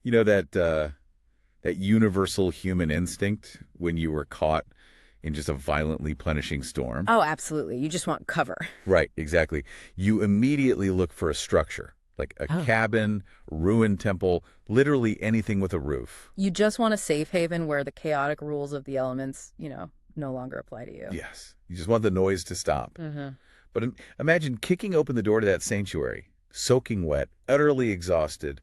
You know that universal human instinct when you were caught in just a violently punishing storm? Oh, absolutely. You just want cover. Right, exactly. You immediately look for a structure, like a Oh. cabin, ruined temple, literally anything with a roof. You just want a safe haven where the chaotic rules of the elements, no longer apply to you. Yes, you just want the noise to stop. Mm-hmm. But imagine kicking open the door to that sanctuary, soaking wet, utterly exhausted,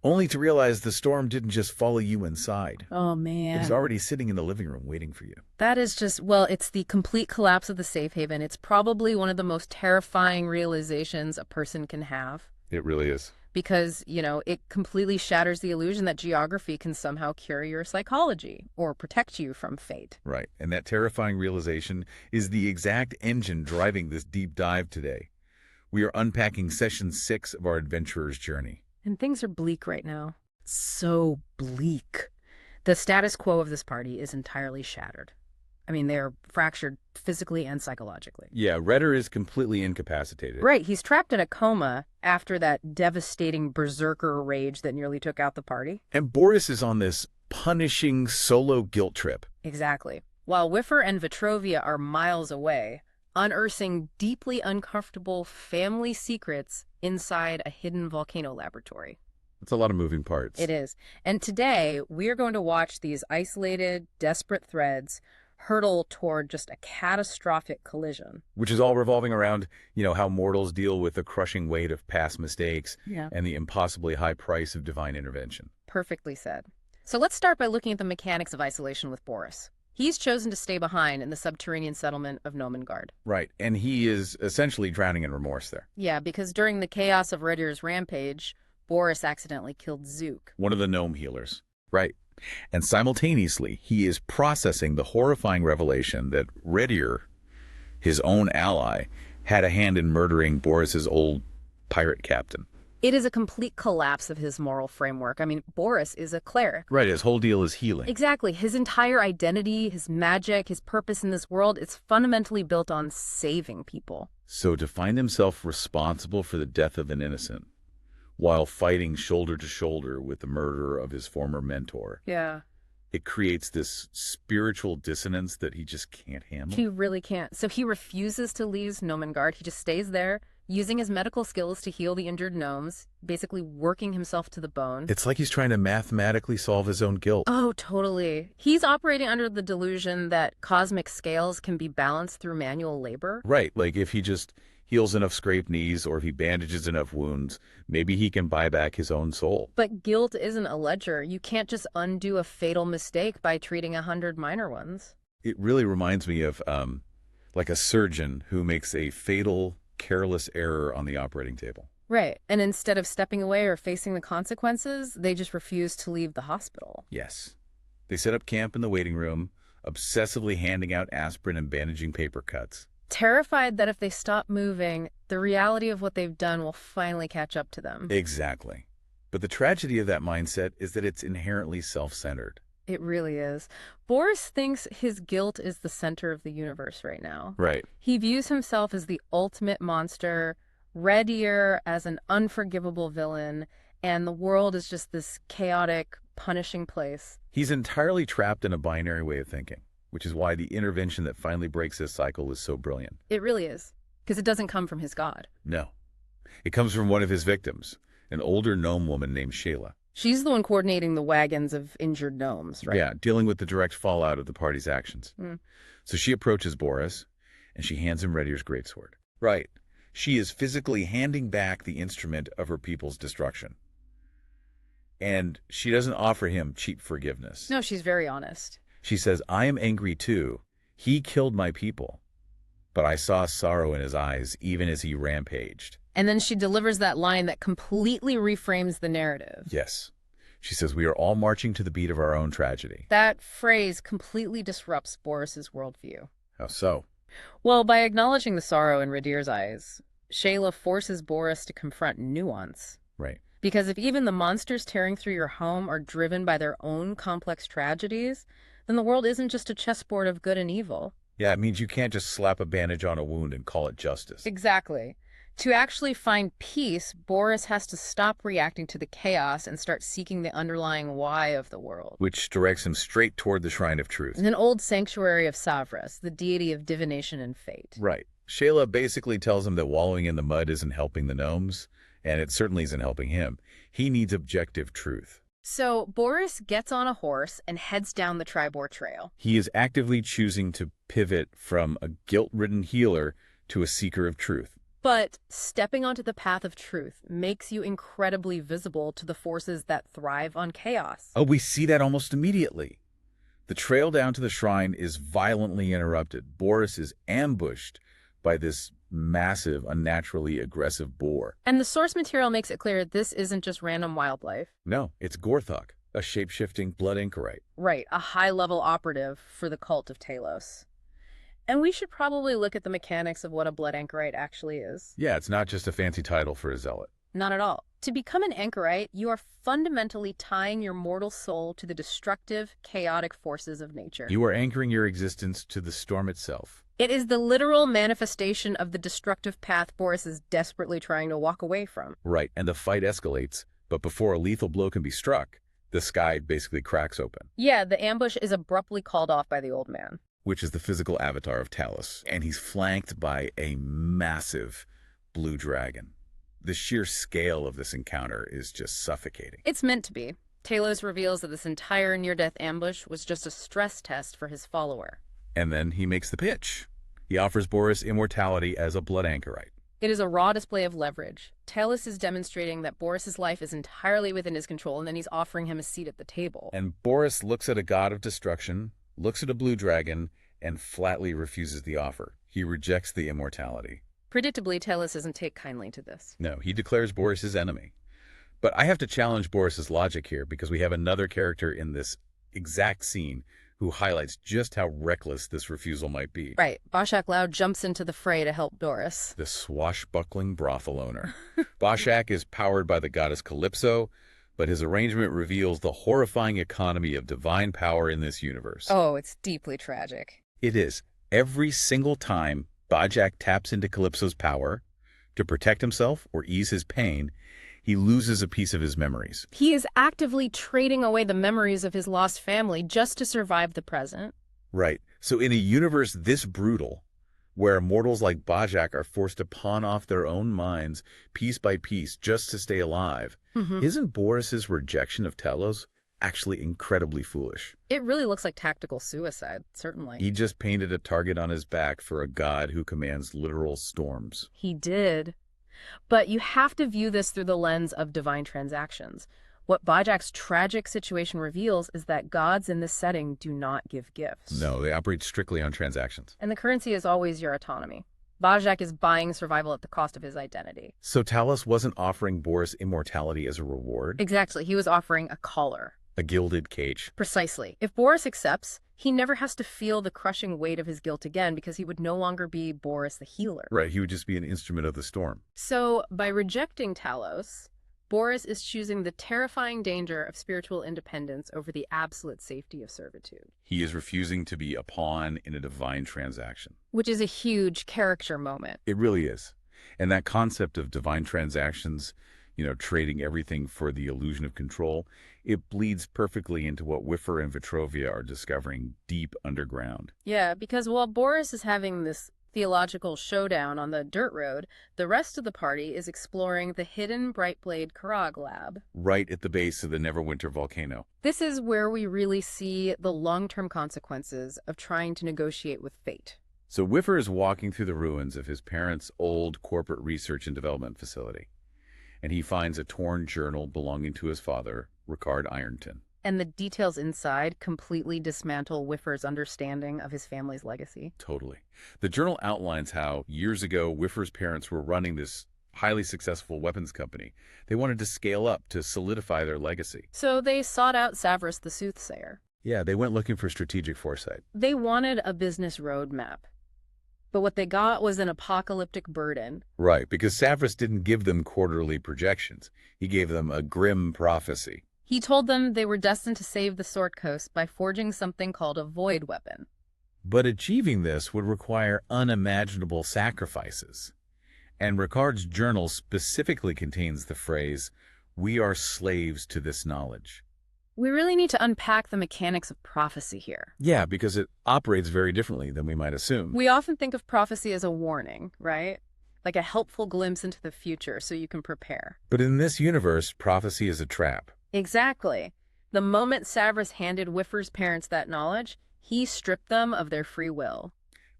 only to realize the storm didn't just follow you inside. Oh, It was man. already sitting in the living room waiting for you. That is just, well, it's the complete collapse of the safe haven. It's probably one of the most terrifying realizations a person can have It really is. because, it completely shatters the illusion that geography can somehow cure your psychology or protect you from fate. Right. And that terrifying realization is the exact engine driving this deep dive today. We are unpacking session 6 of our adventurer's journey. And things are bleak right now. So bleak. The status quo of this party is entirely shattered. I mean, they're fractured physically and psychologically. Yeah, Redder is completely incapacitated. Right, he's trapped in a coma after that devastating berserker rage that nearly took out the party. And Boris is on this punishing solo guilt trip. Exactly. While Whiffer and Vitrovia are miles away, unearthing deeply uncomfortable family secrets inside a hidden volcano laboratory. It's a lot of moving parts. It is. And today, we're going to watch these isolated, desperate threads hurtle toward just a catastrophic collision. Which is all revolving around, how mortals deal with the crushing weight of past mistakes Yeah. and the impossibly high price of divine intervention. Perfectly said. So let's start by looking at the mechanics of isolation with Boris. He's chosen to stay behind in the subterranean settlement of Nomengard. Right, and he is essentially drowning in remorse there. Yeah, because during the chaos of Redir's rampage, Boris accidentally killed Zook. One of the gnome healers. Right. And simultaneously, he is processing the horrifying revelation that Redir, his own ally, had a hand in murdering Boris's old pirate captain. It is a complete collapse of his moral framework. I mean, Boris is a cleric. Right, his whole deal is healing. Exactly. His entire identity, his magic, his purpose in this world, it's fundamentally built on saving people. So to find himself responsible for the death of an innocent, while fighting shoulder to shoulder with the murderer of his former mentor, Yeah. it creates this spiritual dissonance that he just can't handle. He really can't. So he refuses to leave Nomengard. He just stays there, using his medical skills to heal the injured gnomes, basically working himself to the bone. It's like he's trying to mathematically solve his own guilt. Oh, totally. He's operating under the delusion that cosmic scales can be balanced through manual labor. Right, like if he just heals enough scraped knees or if he bandages enough wounds, maybe he can buy back his own soul. But guilt isn't a ledger. You can't just undo a fatal mistake by treating 100 minor ones. It really reminds me of like a surgeon who makes a fatal, careless error on the operating table. Right. And instead of stepping away or facing the consequences, they just refuse to leave the hospital. Yes. They set up camp in the waiting room, obsessively handing out aspirin and bandaging paper cuts. Terrified that if they stop moving, the reality of what they've done will finally catch up to them. Exactly. But the tragedy of that mindset is that it's inherently self-centered. It really is. Boris thinks his guilt is the center of the universe right now. Right. He views himself as the ultimate monster, Redir as an unforgivable villain, and the world is just this chaotic, punishing place. He's entirely trapped in a binary way of thinking, which is why the intervention that finally breaks this cycle is so brilliant. It really is, because it doesn't come from his god. No. It comes from one of his victims, an older gnome woman named Shayla. She's the one coordinating the wagons of injured gnomes, right? Yeah, dealing with the direct fallout of the party's actions. Mm. So she approaches Boris, and she hands him Redir's greatsword. Right. She is physically handing back the instrument of her people's destruction. And she doesn't offer him cheap forgiveness. No, she's very honest. She says, I am angry too. He killed my people. But I saw sorrow in his eyes, even as he rampaged. And then she delivers that line that completely reframes the narrative. Yes. She says, we are all marching to the beat of our own tragedy. That phrase completely disrupts Boris's worldview. How so? Well, by acknowledging the sorrow in Redir's eyes, Shayla forces Boris to confront nuance. Right. Because if even the monsters tearing through your home are driven by their own complex tragedies, then the world isn't just a chessboard of good and evil. Yeah, it means you can't just slap a bandage on a wound and call it justice. Exactly. To actually find peace, Boris has to stop reacting to the chaos and start seeking the underlying why of the world. Which directs him straight toward the Shrine of Truth. An old sanctuary of Savras, the deity of divination and fate. Right. Shayla basically tells him that wallowing in the mud isn't helping the gnomes, and it certainly isn't helping him. He needs objective truth. So Boris gets on a horse and heads down the Tribor Trail. He is actively choosing to pivot from a guilt-ridden healer to a seeker of truth. But stepping onto the path of truth makes you incredibly visible to the forces that thrive on chaos. Oh, we see that almost immediately. The trail down to the shrine is violently interrupted. Boris is ambushed by this massive, unnaturally aggressive boar. And the source material makes it clear this isn't just random wildlife. No, it's Gorthok, a shape-shifting blood anchorite. Right, a high-level operative for the cult of Talos. And we should probably look at the mechanics of what a blood anchorite actually is. Yeah, it's not just a fancy title for a zealot. Not at all. To become an anchorite, you are fundamentally tying your mortal soul to the destructive, chaotic forces of nature. You are anchoring your existence to the storm itself. It is the literal manifestation of the destructive path Boris is desperately trying to walk away from. Right, and the fight escalates, but before a lethal blow can be struck, the sky basically cracks open. Yeah, the ambush is abruptly called off by the old man. Which is the physical avatar of Talos, and he's flanked by a massive blue dragon. The sheer scale of this encounter is just suffocating. It's meant to be. Talos reveals that this entire near-death ambush was just a stress test for his follower. And then he makes the pitch. He offers Boris immortality as a blood anchorite. It is a raw display of leverage. Talos is demonstrating that Boris's life is entirely within his control, and then he's offering him a seat at the table. And Boris looks at a god of destruction, looks at a blue dragon, and flatly refuses the offer. He rejects the immortality. Predictably, Talos doesn't take kindly to this. No, he declares Boris his enemy. But I have to challenge Boris's logic here because we have another character in this exact scene who highlights just how reckless this refusal might be. Right. Bashak Loud jumps into the fray to help Boris. The swashbuckling brothel owner. Bashak is powered by the goddess Calypso, but his arrangement reveals the horrifying economy of divine power in this universe. Oh, it's deeply tragic. It is. Every single time Bajak taps into Calypso's power to protect himself or ease his pain, he loses a piece of his memories. He is actively trading away the memories of his lost family just to survive the present. Right. So in a universe this brutal, where mortals like Bajak are forced to pawn off their own minds piece by piece just to stay alive, isn't Boris's rejection of Talos actually incredibly foolish? It really looks like tactical suicide, certainly. He just painted a target on his back for a god who commands literal storms. He did. But you have to view this through the lens of divine transactions. What Bajak's tragic situation reveals is that gods in this setting do not give gifts. No, they operate strictly on transactions. And the currency is always your autonomy. Bajak is buying survival at the cost of his identity. So Talos wasn't offering Boris immortality as a reward? Exactly. He was offering a collar. A gilded cage. Precisely. If Boris accepts, he never has to feel the crushing weight of his guilt again because he would no longer be Boris the healer. Right, he would just be an instrument of the storm. So, by rejecting Talos, Boris is choosing the terrifying danger of spiritual independence over the absolute safety of servitude. He is refusing to be a pawn in a divine transaction. Which is a huge character moment. It really is. And that concept of divine transactions, trading everything for the illusion of control, it bleeds perfectly into what Wiffer and Vitrovia are discovering deep underground. Yeah, because while Boris is having this theological showdown on the dirt road, the rest of the party is exploring the hidden Brightblade Karag lab. Right at the base of the Neverwinter volcano. This is where we really see the long-term consequences of trying to negotiate with fate. So Wiffer is walking through the ruins of his parents' old corporate research and development facility, and he finds a torn journal belonging to his father, Ricard Ironton. And the details inside completely dismantle Wiffer's understanding of his family's legacy. Totally. The journal outlines how, years ago, Wiffer's parents were running this highly successful weapons company. They wanted to scale up to solidify their legacy. So they sought out Savras the Soothsayer. Yeah, they went looking for strategic foresight. They wanted a business roadmap. But what they got was an apocalyptic burden. Right, because Savras didn't give them quarterly projections. He gave them a grim prophecy. He told them they were destined to save the Sword Coast by forging something called a void weapon. But achieving this would require unimaginable sacrifices. And Ricard's journal specifically contains the phrase, "We are slaves to this knowledge." We really need to unpack the mechanics of prophecy here. Yeah, because it operates very differently than we might assume. We often think of prophecy as a warning, right? Like a helpful glimpse into the future so you can prepare. But in this universe, prophecy is a trap. Exactly. The moment Savras handed Whiffer's parents that knowledge, he stripped them of their free will.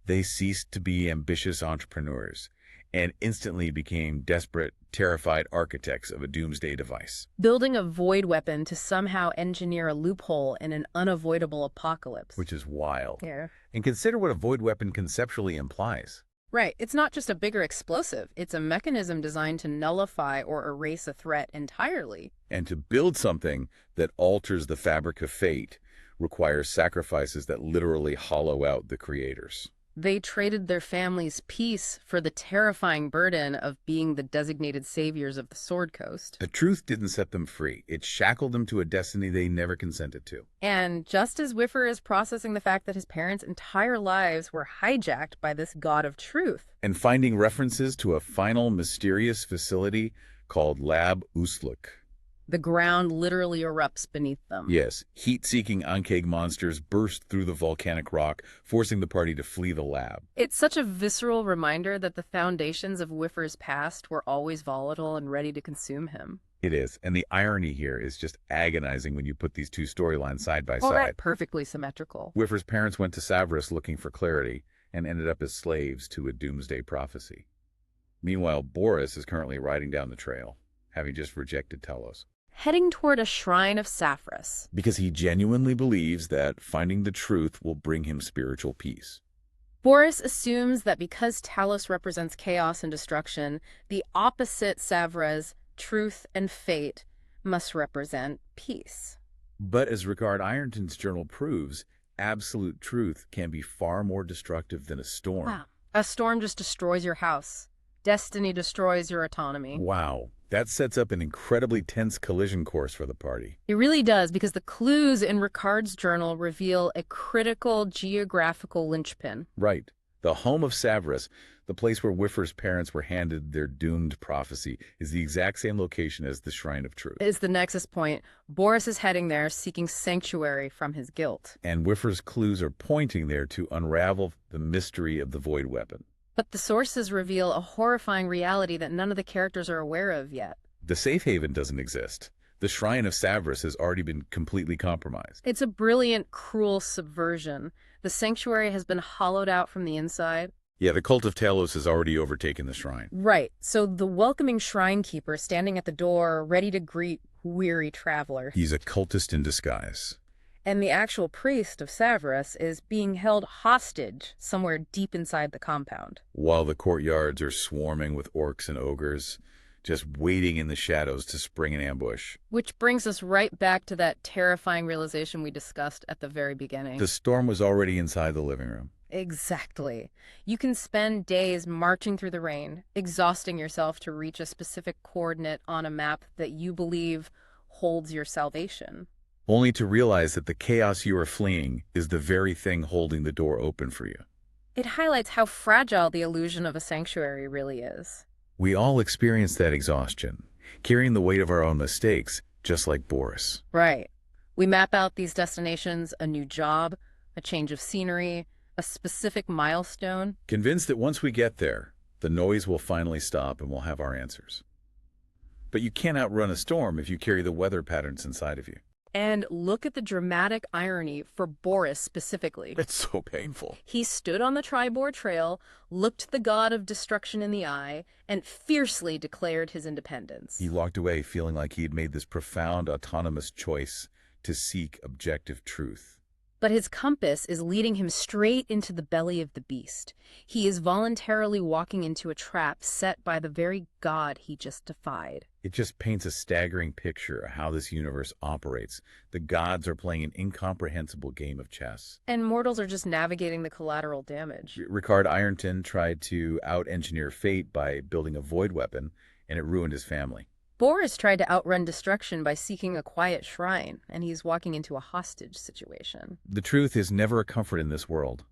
They ceased to be ambitious entrepreneurs and instantly became desperate, terrified architects of a doomsday device. Building a void weapon to somehow engineer a loophole in an unavoidable apocalypse. Which is wild. Yeah. And consider what a void weapon conceptually implies. Right. It's not just a bigger explosive. It's a mechanism designed to nullify or erase a threat entirely. And to build something that alters the fabric of fate requires sacrifices that literally hollow out the creators. They traded their family's peace for the terrifying burden of being the designated saviors of the Sword Coast. The truth didn't set them free. It shackled them to a destiny they never consented to. And just as Whiffer is processing the fact that his parents' entire lives were hijacked by this god of truth. And finding references to a final mysterious facility called Lab Usluk. The ground literally erupts beneath them. Yes, heat-seeking Ankeg monsters burst through the volcanic rock, forcing the party to flee the lab. It's such a visceral reminder that the foundations of Whiffer's past were always volatile and ready to consume him. It is, and the irony here is just agonizing when you put these two storylines side by All side. right, perfectly symmetrical. Whiffer's parents went to Savras looking for clarity and ended up as slaves to a doomsday prophecy. Meanwhile, Boris is currently riding down the trail, having just rejected Talos. Heading toward a Shrine of Savras. Because he genuinely believes that finding the truth will bring him spiritual peace. Boris assumes that because Talos represents chaos and destruction, the opposite Savras, truth and fate, must represent peace. But as Ricard Ironton's journal proves, absolute truth can be far more destructive than a storm. Wow. A storm just destroys your house. Destiny destroys your autonomy. Wow. That sets up an incredibly tense collision course for the party. It really does, because the clues in Ricard's journal reveal a critical geographical linchpin. Right. The home of Savras, the place where Whiffer's parents were handed their doomed prophecy, is the exact same location as the Shrine of Truth. Is the nexus point. Boris is heading there, seeking sanctuary from his guilt. And Whiffer's clues are pointing there to unravel the mystery of the void weapon. But the sources reveal a horrifying reality that none of the characters are aware of yet. The safe haven doesn't exist. The Shrine of Savras has already been completely compromised. It's a brilliant, cruel subversion. The sanctuary has been hollowed out from the inside. Yeah, the cult of Talos has already overtaken the shrine. Right. So the welcoming shrine keeper standing at the door, ready to greet weary travelers. He's a cultist in disguise. And the actual priest of Savras is being held hostage somewhere deep inside the compound. While the courtyards are swarming with orcs and ogres, just waiting in the shadows to spring an ambush. Which brings us right back to that terrifying realization we discussed at the very beginning. The storm was already inside the living room. Exactly. You can spend days marching through the rain, exhausting yourself to reach a specific coordinate on a map that you believe holds your salvation. Only to realize that the chaos you are fleeing is the very thing holding the door open for you. It highlights how fragile the illusion of a sanctuary really is. We all experience that exhaustion, carrying the weight of our own mistakes, just like Boris. Right. We map out these destinations, a new job, a change of scenery, a specific milestone. Convinced that once we get there, the noise will finally stop and we'll have our answers. But you can't outrun a storm if you carry the weather patterns inside of you. And look at the dramatic irony for Boris specifically. It's so painful. He stood on the Tribor Trail, looked the god of destruction in the eye, and fiercely declared his independence. He walked away feeling like he had made this profound autonomous choice to seek objective truth. But his compass is leading him straight into the belly of the beast. He is voluntarily walking into a trap set by the very god he just defied. It just paints a staggering picture of how this universe operates. The gods are playing an incomprehensible game of chess. And mortals are just navigating the collateral damage. Ricard Ironton tried to out-engineer fate by building a void weapon, and it ruined his family. Boris tried to outrun destruction by seeking a quiet shrine, and he's walking into a hostage situation. The truth is never a comfort in this world.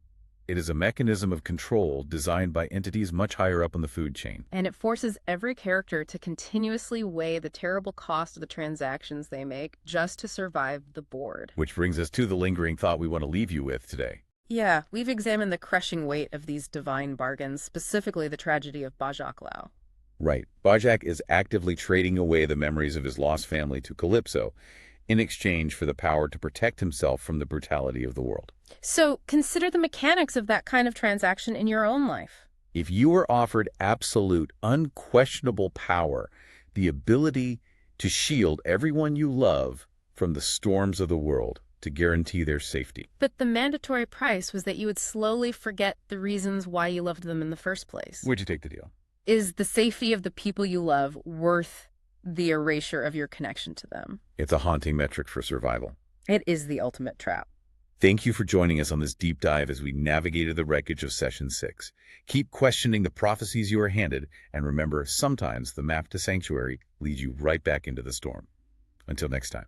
It is a mechanism of control designed by entities much higher up on the food chain. And it forces every character to continuously weigh the terrible cost of the transactions they make just to survive the board. Which brings us to the lingering thought we want to leave you with today. Yeah, we've examined the crushing weight of these divine bargains, specifically the tragedy of Bajak Lao. Right. Bajak is actively trading away the memories of his lost family to Calypso in exchange for the power to protect himself from the brutality of the world. So consider the mechanics of that kind of transaction in your own life. If you are offered absolute, unquestionable power, the ability to shield everyone you love from the storms of the world, to guarantee their safety. But the mandatory price was that you would slowly forget the reasons why you loved them in the first place. Would you take the deal? Is the safety of the people you love worth the erasure of your connection to them? It's a haunting metric for survival. It is the ultimate trap. Thank you for joining us on this deep dive as we navigated the wreckage of Session 6. Keep questioning the prophecies you are handed, and remember, sometimes the map to Sanctuary leads you right back into the storm. Until next time.